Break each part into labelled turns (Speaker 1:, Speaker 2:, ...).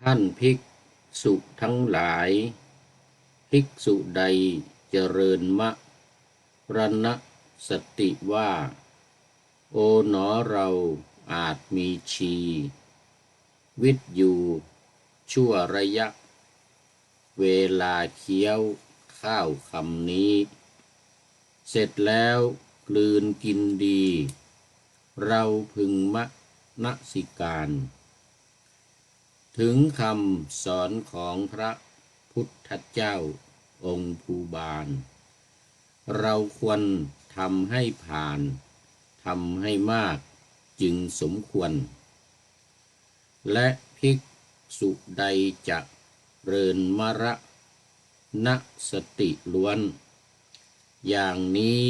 Speaker 1: ท่านภิกษุทั้งหลายภิกษุใดเจริญมะรณสติว่าโอ๋หนอเราอาจมีชีวิตอยู่ชั่วระยะเวลาเคี้ยวข้าวคำนี้เสร็จแล้วกลืนกินดีเราพึงมนสิการถึงคำสอนของพระพุทธเจ้าองค์ภูบาลเราควรทำให้ผ่านทำให้มากจึงสมควรและภิกษุใดจะเริญมรณสติล้วนอย่างนี้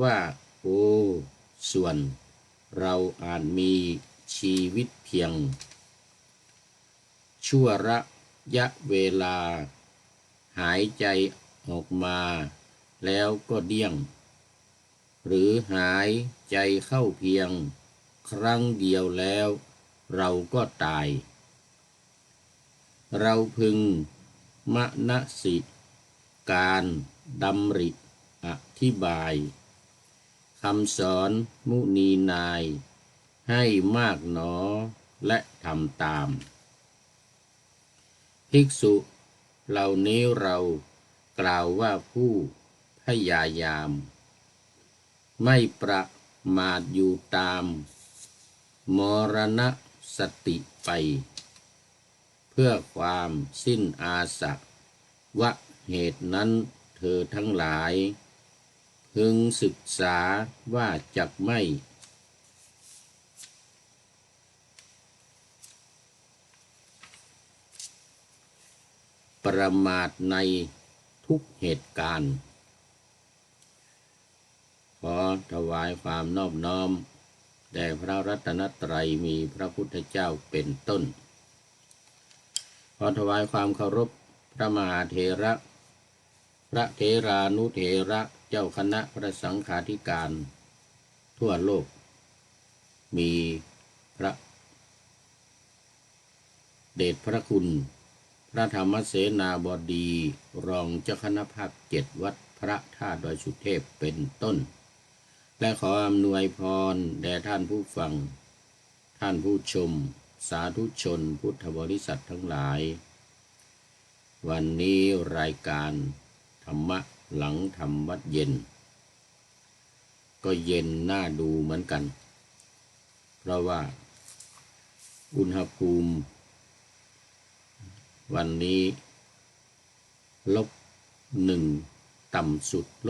Speaker 1: ว่าโอ้ส่วนเราอาจมีชีวิตเพียงชั่วระยะเวลาหายใจออกมาแล้วก็เดี้ยงหรือหายใจเข้าเพียงครั้งเดียวแล้วเราก็ตายเราพึงมนสิการดำริอธิบายคำสอนมุนีนายให้มากหนอและทำตามภิกษุเหล่านี้เรากล่าวว่าผู้พยายามไม่ประมาทอยู่ตามมรณสติไปเพื่อความสิ้นอาสวะเหตุนั้นเธอทั้งหลายพึงศึกษาว่าจักไม่ประมาทในทุกเหตุการณ์ขอถวายความนอบน้อมแด่พระรัตนตรัยมีพระพุทธเจ้าเป็นต้นขอถวายความเคารพพระมหาเถระพระเถรานุเถระเจ้าคณะพระสังฆาธิการทั่วโลกมีพระเดชพระคุณพระธรรมเสนาบดีรองเจ้าคณะภาค7วัดพระธาตุดอยสุเทพเป็นต้นและขออำนวยพรแด่ท่านผู้ฟังท่านผู้ชมสาธุชนพุทธบริษัททั้งหลายวันนี้รายการธรรมะหลังธรรมวัดเย็นก็เย็นน่าดูเหมือนกันเพราะว่าอุณหภูมิวันนี้-1ต่ำสุด-1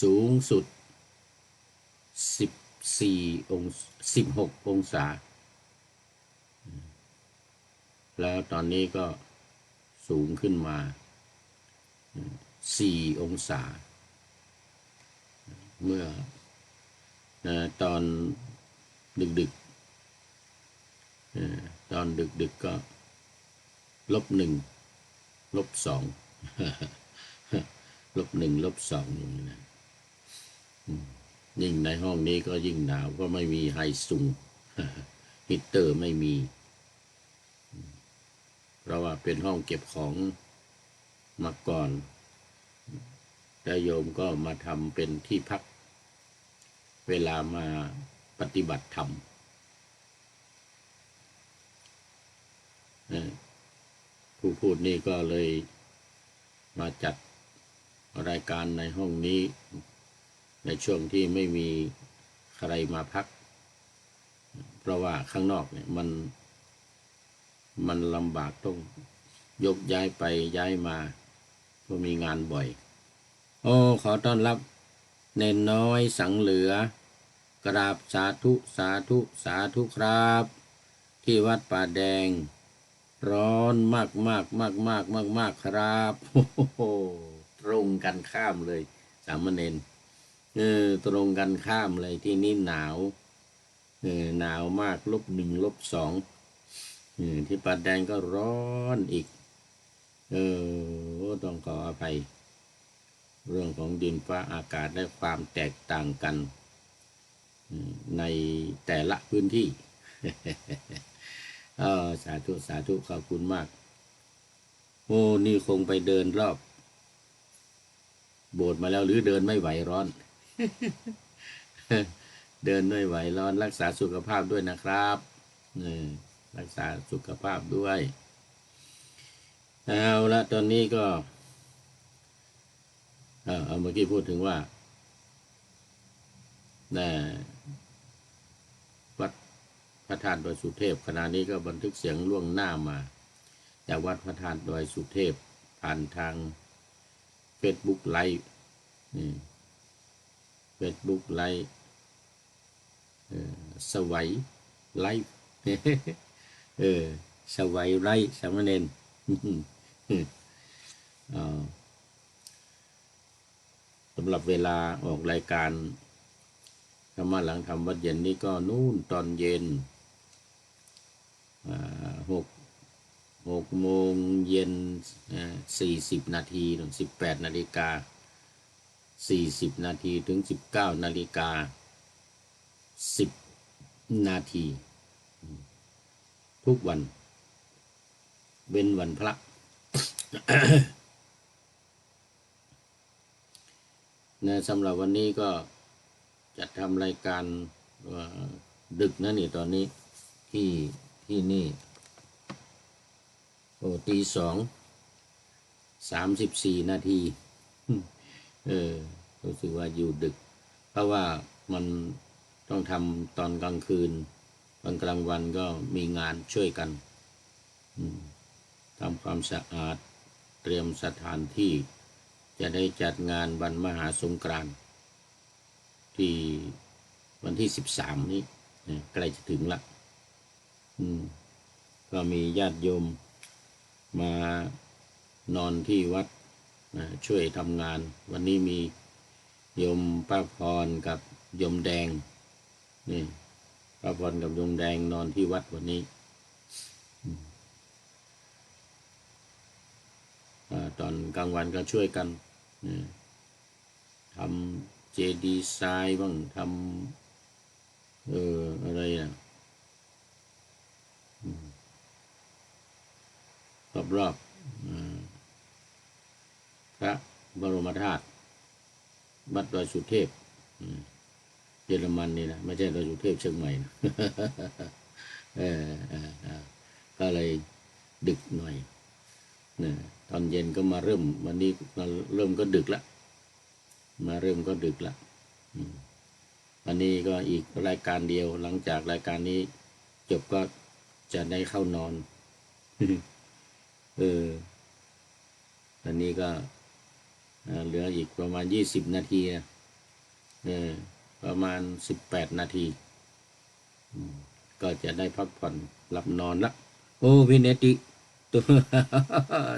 Speaker 1: สูงสุด16 องศาแล้วตอนนี้ก็สูงขึ้นมา4 องศาเมื่อตอนดึกตอนดึกก็-1 -2 -1 -2อยู่นะยิ่งในห้องนี้ก็ยิ่งหนาวก็ไม่มีไฮซุงฮีตเตอร์ไม่มีเพราะว่าเป็นห้องเก็บของมาก่อนแต่โยมก็มาทำเป็นที่พักเวลามาปฏิบัติธรรมผู้พูดนี่ก็เลยมาจัดรายการในห้องนี้ในช่วงที่ไม่มีใครมาพักเพราะว่าข้างนอกเนี่ยมันลำบากต้องยกย้ายไปย้ายมาก็มีงานบ่อยขอต้อนรับเนนน้อยสังเหลือกราบสาธุสาธุสาธุครับที่วัดป่าแดงร้อนมากมากมากมากมากมากครับตรงกันข้ามเลยสามเณรตรงกันข้ามเลยที่นี่หนาวหนาวมาก-1 -2ที่ป่าแดงก็ร้อนอีกต้องขออภัยเรื่องของดินฟ้าอากาศและความแตกต่างกันในแต่ละพื้นที่ สาธุสาธุขอบคุณมากโอ้นี่คงไปเดินรอบโบสถ์มาแล้วหรือเดินไม่ไหวร้อน เดินไม่ไหวร้อนรักษาสุขภาพด้วยนะครับรักษาสุขภาพด้วยเอาละตอนนี้ก็เมื่อกี้พูดถึงว่าวัดพระธาตุดอยสุเทพขณะนี้ก็บันทึกเสียงล่วงหน้ามาจากวัดพระธาตุดอยสุเทพผ่านทาง Facebook ไลฟ์Facebook ไลฟ์สวัยไลฟ์สวัยไลฟ์สามเณรสำหรับเวลาออกรายการธรรมะหลังธรรมวัดเย็นนี่ก็นู่นตอนเย็น6 โมงเย็น40 นาทีถึง18 นาฬิกา40 นาทีถึง19 นาฬิกา10 นาทีทุกวันเว้นวันพระ สำหรับวันนี้ก็จะทำรายการดึกนะนี่ตอนนี้ที่นี่ตี 2:34 นาทีรู้สึกว่าอยู่ดึกเพราะว่ามันต้องทำตอนกลางคืนตอนกลางวันก็มีงานช่วยกันทำความสะอาดเตรียมสถานที่จะได้จัดงานวันมหาสงกรานต์ที่วันที่13นี้ใกล้จะถึงละก็มีญาติโยมมานอนที่วัดช่วยทำงานวันนี้มีโยมป้าพรกับโยมแดงนี่ป้าพรกับโยมแดงนอนที่วัดวันนี้ตอนกลางวันก็ช่วยกันทำเจดีย์ทรายบ้างทำอะไรรอบพระบรมธาตุวัดดอยสุเทพเยอรมันนี่นะไม่ใช่ดอยสุเทพเชียงใหม่นะ ก็เลยดึกหน่อยตอนเย็นก็มาเริ่มวันนี้เริ่มก็ดึกละวันนี้ก็อีกรายการเดียวหลังจากรายการนี้จบก็จะได้เข้านอนตอนนี้ก็เหลืออีกประมาณ20 นาทีประมาณ18 นาทีก็จะได้พักผ่อนหลับนอนละโอ้วินเนติตัว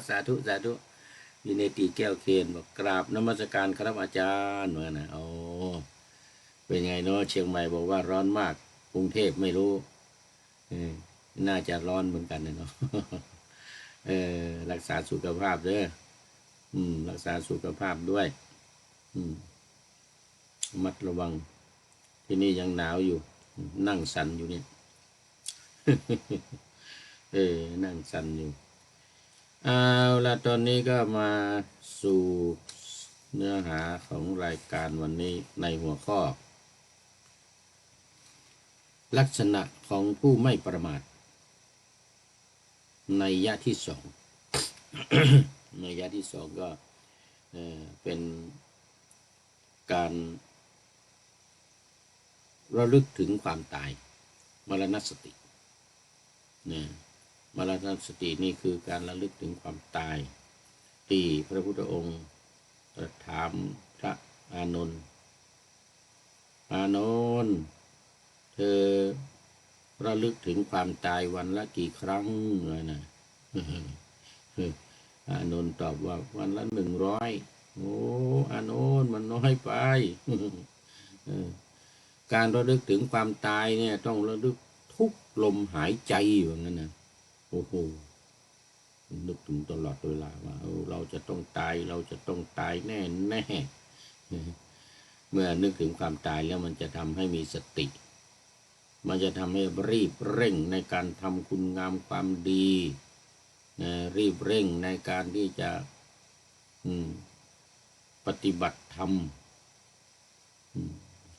Speaker 1: สาธุวินเนติแก้วเคนบอกกราบนมัสการครับอาจารย์ว่านะโอ้เป็นไงเนาะเชียงใหม่บอกว่าร้อนมากกรุงเทพไม่รู้น่าจะร้อนเหมือนกันเนาะ รักษาสุขภาพเด้อรักษาสุขภาพด้วยมัดระวังที่นี่ยังหนาวอยู่นั่งสั่นอยู่เนี่ย นั่งสั่นอยู่เอาละตอนนี้ก็มาสู่เนื้อหาของรายการวันนี้ในหัวข้อลักษณะของผู้ไม่ประมาทในยะที่สอง ในยะที่สองก็เป็นการระลึกถึงความตายมรณสติมรณสตินี่คือการระลึกถึงความตายที่พระพุทธองค์ตรัสถามพระอานนท์เธอระลึกถึงความตายวันละกี่ครั้งนะอานนท์ตอบว่าวันละ100โอ้อานนท์มันน้อยไป การระลึกถึงความตายเนี่ยต้องระลึกทุกลมหายใจอยู่งั้นนะโอ้โหนึกถึงตลอดเวลาว่าเราจะต้องตายแน่เมื่อนึกถึงความตายแล้วมันจะทำให้มีสติ มันจะทำให้รีบเร่งในการทำคุณงามความดีรีบเร่งในการที่จะปฏิบัติธรรม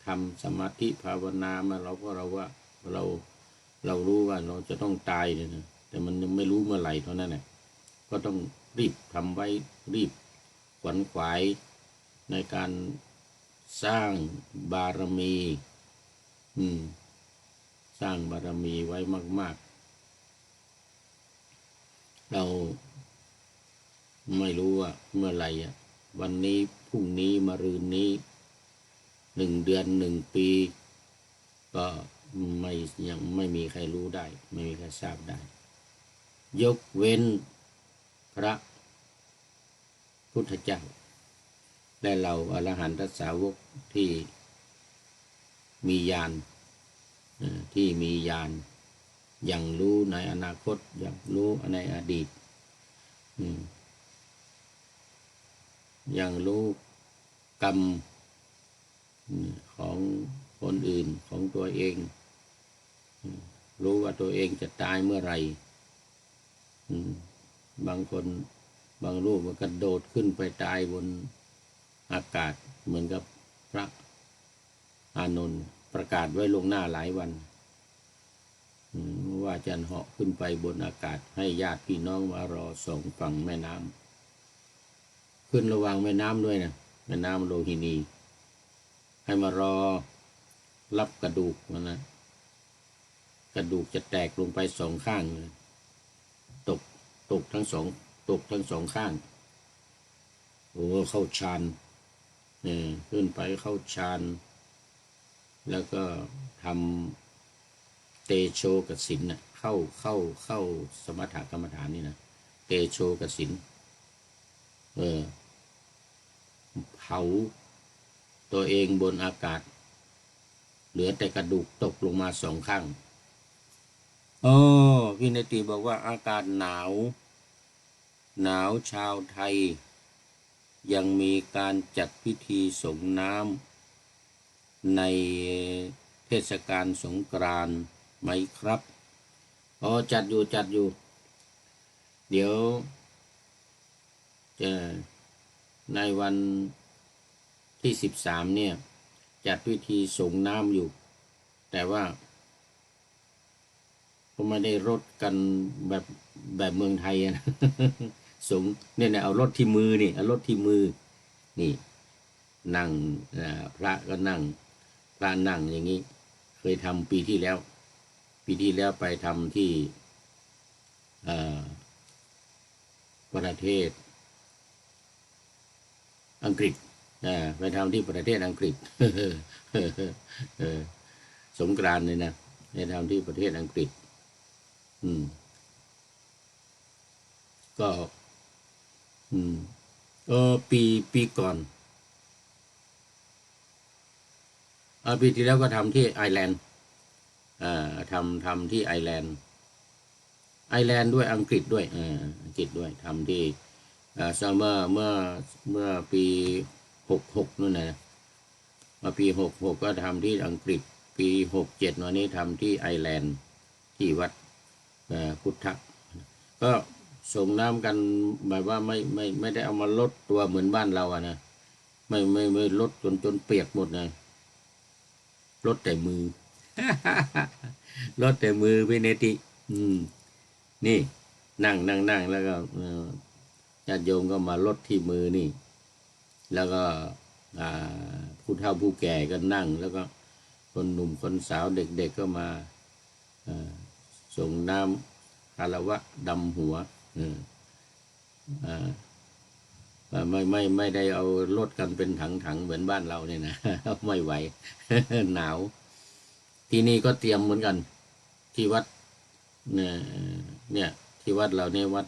Speaker 1: ทำสมาธิภาวนามาเราว่าเรารู้ว่าเราจะต้องตายเนี่ยนะแต่มันยังไม่รู้เมื่อไหร่เท่านั้นแหละก็ต้องรีบทำไว้รีบขวนขวายในการสร้างบารมีสร้างบารมีไว้มากๆเราไม่รู้ว่าเมื่อไหร่วันนี้พรุ่งนี้มะรืนนี้1 เดือน1 ปีก็ยังไม่มีใครรู้ได้ไม่มีใครทราบได้ยกเว้นพระพุทธเจ้าและเราอรหันตสาวกที่มีญาณอย่างรู้ในอนาคตอย่างรู้ในอดีตอย่างรู้กรรมของคนอื่นของตัวเองรู้ว่าตัวเองจะตายเมื่อไหร่บางคนบางรูปมันกระโดดขึ้นไปตายบนอากาศเหมือนกับพระอานนท์ประกาศไว้ล่วงหน้าหลายวันว่าจะเหาะขึ้นไปบนอากาศให้ญาติพี่น้องมารอส่งฝั่งแม่น้ำขึ้นระหว่างแม่น้ำด้วยนะแม่น้ำโลหินีให้มารอรับกระดูกนะกระดูกจะแตกลงไป2 ข้างเลยตกทั้งสองข้างโอ้เข้าฌานขึ้นไปเข้าฌานแล้วก็ทำเตโชกสินนะเข้าสมถกรรมฐานนี่นะเตโชกสินเผาตัวเองบนอากาศเหลือแต่กระดูกตกลงมา2 ข้างพี่เนติบอกว่าอากาศหนาวชาวไทยยังมีการจัดพิธีส่งน้ำในเทศกาลสงกรานต์ไหมครับจัดอยู่เดี๋ยวจะในวันที่13เนี่ยจัดพิธีส่งน้ำอยู่แต่ว่าก็ไม่ได้รถกันแบบเมืองไทยนะสงเนี่ยเอารถที่มือนี่เอารถที่มือนี่นั่งพระก็นั่งพระนั่งอย่างนี้เคยทำปีที่แล้วไปทำที่ประเทศอังกฤษไปทำที่ประเทศอังกฤษสงกรานต์เลยนะไปทำที่ประเทศอังกฤษก็ปีก่อนปีที่แล้วก็ทำที่ไอร์แลนด์ทำที่ไอร์แลนด์ด้วยอังกฤษด้วยอังกฤษด้วยทำที่เมื่อปี66นู่นนะมาปี66ก็ทำที่อังกฤษปี67วันนี้ทำที่ไอร์แลนด์ที่วัดพุทธะก็ส่งน้ำกันแบบว่าไม่ได้เอามาลดตัวเหมือนบ้านเราอะนะไม่ลดจนเปียกหมดนะลดแต่มือ ลดแต่มือพี่เนตินี่นั่งแล้วก็ญาติโยมก็มาลดที่มือนี่แล้วก็ผู้เฒ่าผู้แก่ก็นั่งแล้วก็คนหนุ่มคนสาวเด็กๆก็มาส่งน้ำคารวะดำหัวไม่ได้เอารถกันเป็นถังเหมือนบ้านเราเนี่ยนะ ไม่ไหว หนาวที่นี่ก็เตรียมเหมือนกันที่วัดเนี่ยที่วัดเราเนี่ยวัด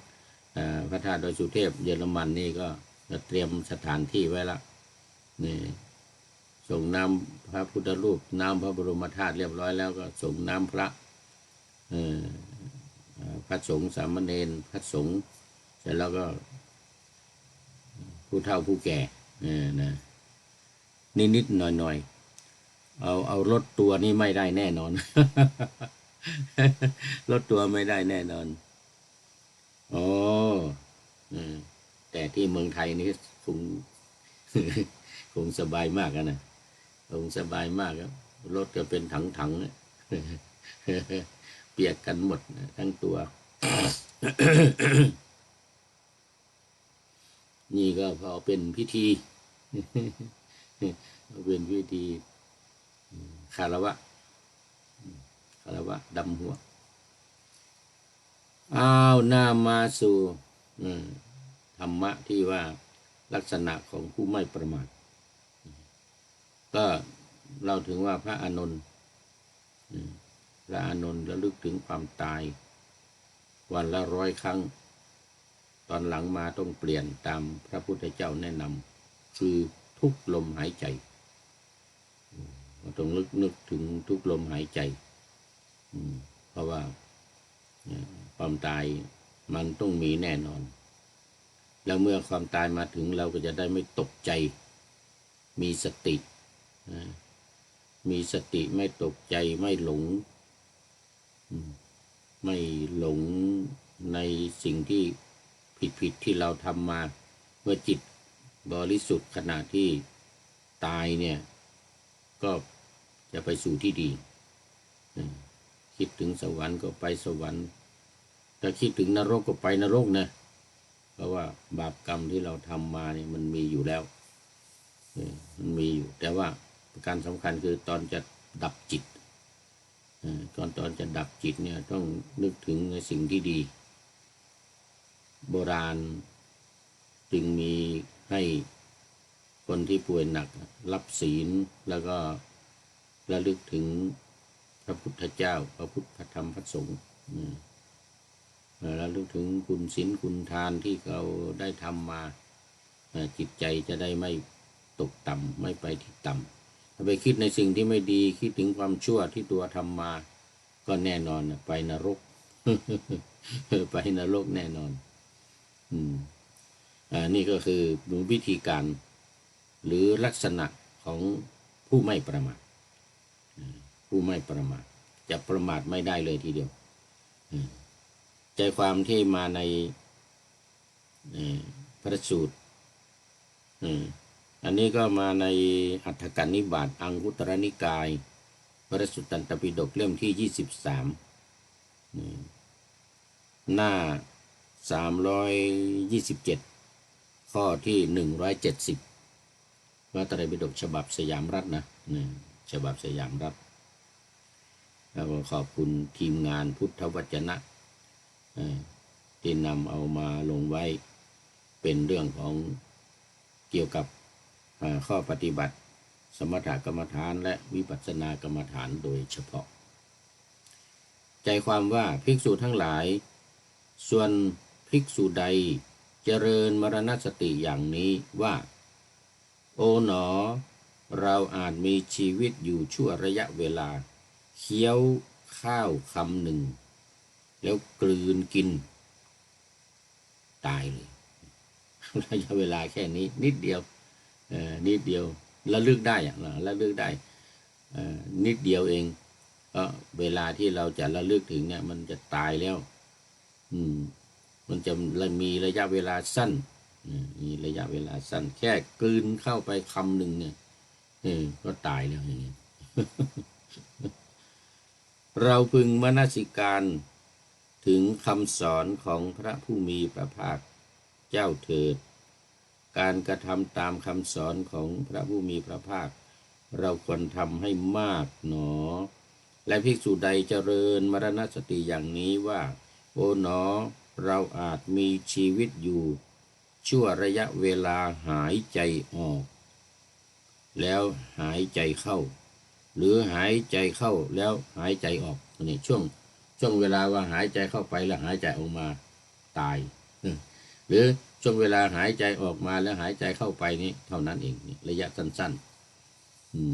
Speaker 1: พระธาตุดอยสุเทพเยอรมันนี่ก็เตรียมสถานที่ไว้ละนี่ส่งน้ำพระพุทธรูปน้ำพระบรมธาตุเรียบร้อยแล้วก็ส่งน้ำพระพระสงฆ์สามเณรพระสงฆ์เสร็จแล้วก็ผู้เฒ่าผู้แก่นะนิดหน่อย เอาลดตัวนี่ไม่ได้แน่นอน ลดตัวไม่ได้แน่นอนอ๋ออืมแต่ที่เมืองไทยนี่คง คงสบายมากนะคงสบายมากครับรถก็เป็นถังๆนะเปียกกันหมดทั้งตัว นี่ก็พอเป็นพิธี เป็นพิธีคารวะดำหัวอ้าวนามาสู่ธรรมะที่ว่าลักษณะของผู้ไม่ประมาทก็เราถึงว่าพระอานนท์ระลึกถึงความตายวันละ100 ครั้งตอนหลังมาต้องเปลี่ยนตามพระพุทธเจ้าแนะนำคือทุกลมหายใจต้องนึกถึงทุกลมหายใจเพราะว่าความตายมันต้องมีแน่นอนแล้วเมื่อความตายมาถึงเราก็จะได้ไม่ตกใจมีสติไม่ตกใจไม่หลงในสิ่งที่ผิดที่เราทำมาเมื่อจิตบริสุทธิ์ขณะที่ตายเนี่ยก็จะไปสู่ที่ดีคิดถึงสวรรค์ก็ไปสวรรค์ถ้าคิดถึงนรกก็ไปนรกนะเพราะว่าบาปกรรมที่เราทำมาเนี่ยมันมีอยู่แล้วมันมีอยู่แต่ว่าประการสำคัญคือตอนจะดับจิตตอนจะดับจิตเนี่ยต้องนึกถึงในสิ่งที่ดีโบราณจึงมีให้คนที่ป่วยหนักรับศีลแล้วก็ระลึกถึงพระพุทธเจ้าพระพุทธพระธรรมพระสงฆ์ระลึกถึงคุณศีลคุณทานที่เขาได้ทำมาจิตใจจะได้ไม่ตกต่ำไม่ไปที่ต่ำถ้าไปคิดในสิ่งที่ไม่ดีคิดถึงความชั่วที่ตัวทำมาก็แน่นอนไปนรก ไปนรกแน่นอนนี่ก็คือวิธีการหรือลักษณะของผู้ไม่ประมาทผู้ไม่ประมาทจะประมาทไม่ได้เลยทีเดียวใจความที่มาในพระสูตรอันนี้ก็มาในอัฏฐกนิบาตอังคุตรนิกายพระสุตตันตปิฎกเล่มที่23หน้า327ข้อที่170พระไตรปิฎกฉบับสยามรัฐนะฉบับสยามรัฐแล้วก็ขอบคุณทีมงานพุทธวจนะที่นำเอามาลงไว้เป็นเรื่องของเกี่ยวกับข้อปฏิบัติสมถกรรมฐานและวิปัสสนากรรมฐานโดยเฉพาะใจความว่าภิกษุทั้งหลายส่วนภิกษุใดเจริญมรณสติอย่างนี้ว่าโอ๋หนอเราอาจมีชีวิตอยู่ชั่วระยะเวลาเคี้ยวข้าวคำหนึ่งแล้วกลืนกินตายเลยระยะเวลาแค่นี้นิดเดียวระลึกได้ระลึกได้นิดเดียวเองก็เวลาที่เราจะระลึกถึงเนี่ยมันจะตายแล้วมันจะมีระยะเวลาสั้นมีระยะเวลาสั้นแค่กลืนเข้าไปคำหนึ่งเนี่ยก็ตายแล้วอย่างนี้ เราพึงมนสิการถึงคำสอนของพระผู้มีพระภาคเจ้าเถิดการกระทำตามคำสอนของพระผู้มีพระภาคเราควรทำให้มากหนอและภิกษุใดเจริญมรณสติอย่างนี้ว่าโอ๋หนอเราอาจมีชีวิตอยู่ชั่วระยะเวลาหายใจออกแล้วหายใจเข้าหรือหายใจเข้าแล้วหายใจออกนี่ช่วงเวลาว่าหายใจเข้าไปแล้วหายใจออกมาตายหรือช่วงเวลาหายใจออกมาแล้วหายใจเข้าไปนี่เท่านั้นเองนี่ระยะสั้นๆ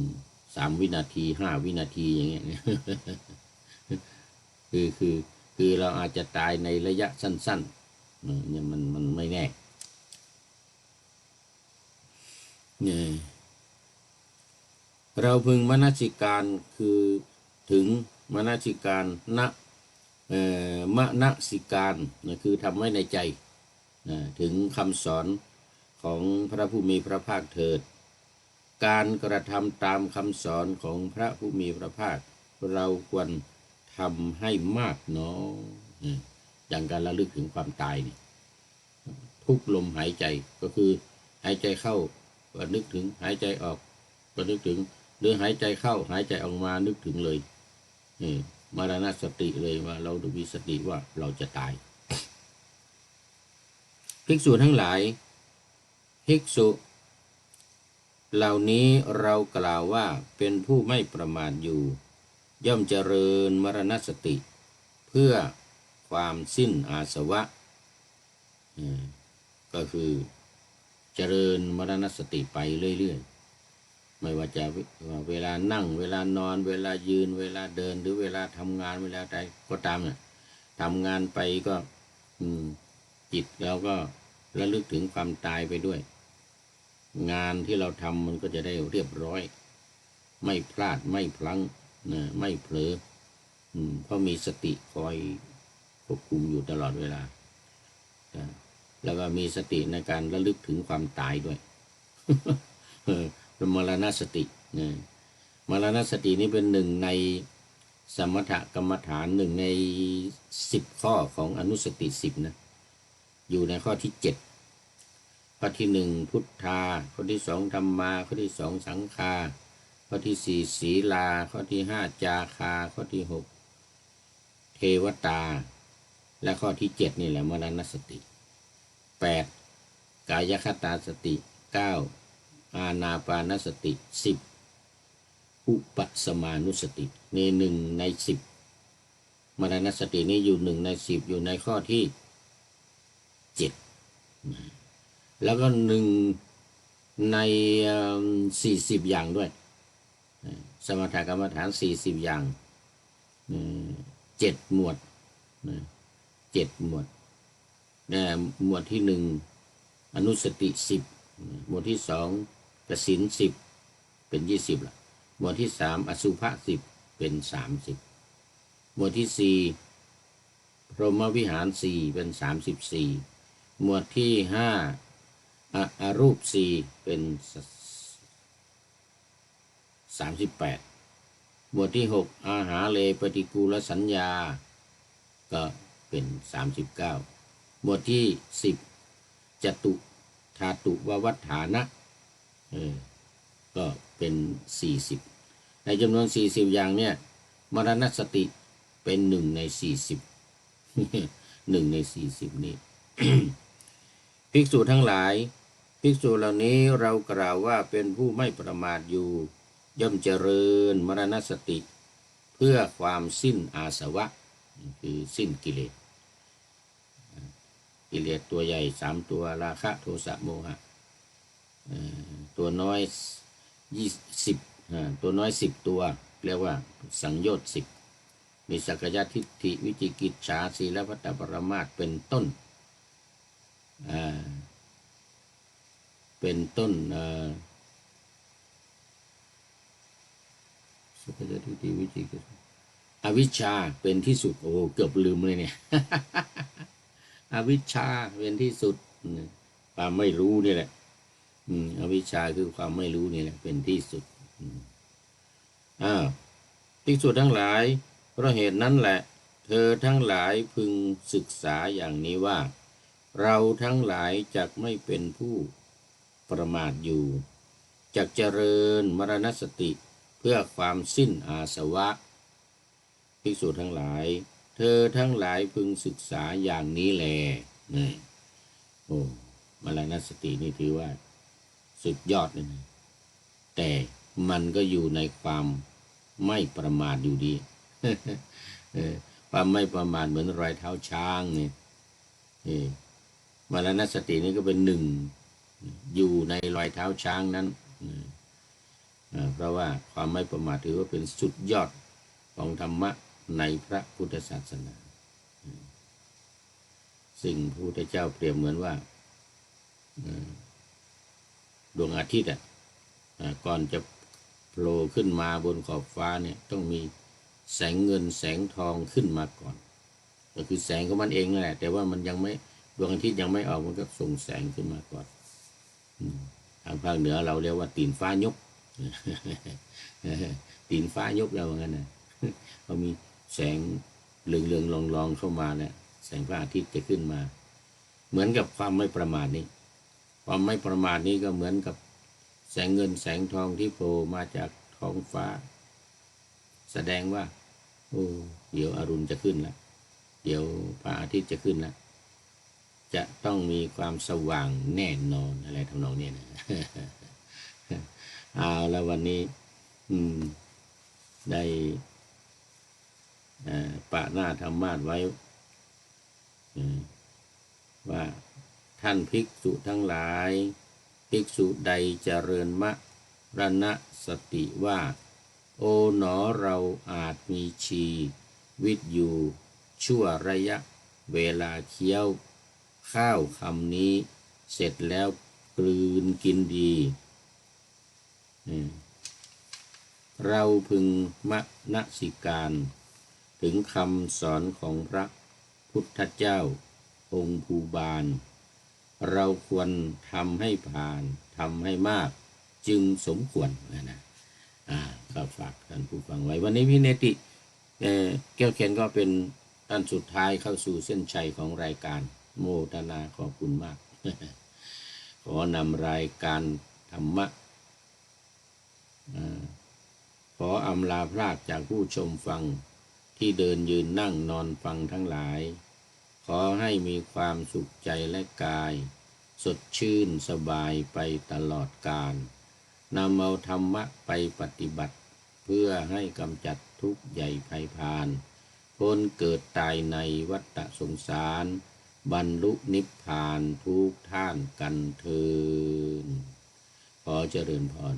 Speaker 1: 3 วินาที5 วินาทีอย่างเงี้ย คือเราอาจจะตายในระยะสั้นๆเนี่ยมันไม่แน่เนี่ย เราพึงมนสิการคือถึงมนสิการมนสิการนะคือทำไว้ในใจถึงคำสอนของพระผู้มีพระภาคเถิดการกระทำตามคำสอนของพระผู้มีพระภาคเราควรทำให้มากเนาะอย่างการระลึกถึงความตายนี่ทุกลมหายใจก็คือหายใจเข้าก็นึกถึงหายใจออกก็นึกถึงหรือหายใจเข้าหายใจออกมานึกถึงเลยมรณสติเลยว่าเราดูมีสติว่าเราจะตายภิกษุทั้งหลายภิกษุเหล่านี้เรากล่าวว่าเป็นผู้ไม่ประมาทอยู่ย่อมเจริญมรณสติเพื่อความสิ้นอาสวะก็คือเจริญมรณสติไปเรื่อยๆไม่ว่าจะเวลานั่งเวลานอนเวลายืนเวลาเดินหรือเวลาทำงานเวลาใดก็ตามทำงานไปก็จิตเราก็ระลึกถึงความตายไปด้วยงานที่เราทำมันก็จะได้เรียบร้อยไม่พลาดไม่พลั้งไม่เผลอเพราะมีสติคอยควบคุมอยู่ตลอดเวลาแล้วก็มีสติในการระลึกถึงความตายด้วยมรณสติมรณสตินี้เป็นหนึ่งในสมถกรรมฐานหนึ่งใน10 ข้อของอนุสติ10นะอยู่ในข้อที่7ข้อที่1พุทธาข้อที่2ธัมมาข้อที่2สังฆาข้อที่4ศีลาข้อที่5จาคาข้อที่6เทวตาและข้อที่7นี่แหละมรณสติ8กายคตาสติ9อานาปานสติ10อุปสมานุสตินี่1 ใน 10มรณสตินี้อยู่1 ใน 10อยู่ในข้อที่7แล้วก็1 ใน40อย่างด้วยสมถกรรมฐาน40อย่าง7 หมวด7 หมวดหมวดที่1อนุสติ10หมวดที่2กสิณ10เป็น20ละหมวดที่3อสุภะ10เป็น30หมวดที่4พรหมวิหาร4เป็น34หมวดที่5อรูป4เป็น38หมวดที่6อาหาเลปฏิกูลสัญญาก็เป็น39หมวดที่10จตุธาตุววัฏฐานะก็เป็น40ในจำนวน40อย่างเนี่ยมรณสติเป็น1 ใน 40 1 ใน 40นี่ ภิกษุทั้งหลายภิกษุเหล่านี้เรากล่าวว่าเป็นผู้ไม่ประมาทอยู่ย่อมเจริญมรณสติเพื่อความสิ้นอาสวะคือสิ้นกิเลสตัวใหญ่3 ตัวราคะโทสะโมหะตัวน้อย10ตัวน้อย10 ตัวเรียกว่าสังโยชน์10มีสักยะทิฏฐิวิจิกิจฉาศีลพัตตปรมาส์เป็นต้นสักยะทิฏฐิวิจิกิจอวิชชาเป็นที่สุดโอ้เกือบลืมเลยเนี่ย อวิชชาเป็นที่สุดความไม่รู้นี่แหละอวิชชาคือความไม่รู้นี่แหละเป็นที่สุดภิกษุทั้งหลายเพราะเหตุนั้นแหละเธอทั้งหลายพึงศึกษาอย่างนี้ว่าเราทั้งหลายจักไม่เป็นผู้ประมาทอยู่จักเจริญมรณสติเพื่อความสิ้นอาสวะภิกษุทั้งหลายเธอทั้งหลายพึงศึกษาอย่างนี้แลมรณสตินี่ถือว่าสุดยอดเลยนะแต่มันก็อยู่ในความไม่ประมาทอยู่ดี ความไม่ประมาทเหมือนรอยเท้าช้างเนี่ยมรณสตินี่ก็เป็น1อยู่ในรอยเท้าช้างนั้นเพราะว่าความไม่ประมาทถือว่าเป็นสุดยอดของธรรมะในพระพุทธศาสนาสิ่งพระพุทธเจ้าเปรียบเหมือนว่าดวงอาทิตย์ก่อนจะโผ ผล่ขึ้นมาบนขอบฟ้าเนี่ยต้องมีแสงเงินแสงทองขึ้นมาก่อนก็คือแสงของมันเองนั่นแหละแต่ว่ามันยังไม่ดวงอาทิตย์ยังไม่ออกมันก็ส่งแสงขึ้นมาก่อนทางภาคเหนือเราเรียกว่าตีนฟ้ายก ตีนฟ้ายกเราเหมือนกันนะเขามีแสงเหลืองๆลองๆเข้ามาเนี่ยแสงพระอาทิตย์จะขึ้นมา เหมือนกับความไม่ประมาทนี้ความไม่ประมาทนี้ก็เหมือนกับแสงเงินแสงทองที่โผล่มาจากท้องฟ้าแสดงว่าโอ้เดี๋ยวอรุณจะขึ้นแล้วเดี๋ยวพระอาทิตย์จะขึ้นแล้วจะต้องมีความสว่างแน่นอนอะไรทำนองนี้นะ เอาแล้ววันนี้ได้ปะหน้าธรรมาสไว้ว่าท่านภิกษุทั้งหลายภิกษุใดเจริญมะรณสติว่าโอ๋หนอเราอาจมีชีวิตอยู่ชั่วระยะเวลาเคี้ยวข้าวคำนี้เสร็จแล้วกลืนกินดีเราพึงมนสิการถึงคำสอนของพระพุทธเจ้าองค์ภูบาลเราควรทำให้ผ่านทำให้มากจึงสมควรนะก็ฝากท่านผู้ฟังไว้วันนี้พี่เนติแก้วเขียนก็เป็นท่านสุดท้ายเข้าสู่เส้นชัยของรายการโมทนาขอบคุณมาก ขอนำรายการธรรมะขออำลาพรากจากผู้ชมฟังที่เดินยืนนั่งนอนฟังทั้งหลายขอให้มีความสุขใจและกายสดชื่นสบายไปตลอดกาลนำเอาธรรมะไปปฏิบัติเพื่อให้กำจัดทุกข์ใหญ่ภัยพานพ้นเกิดตายในวัฏสงสารบรรลุนิพพานทุกท่านกันเถิดขอเจริญพร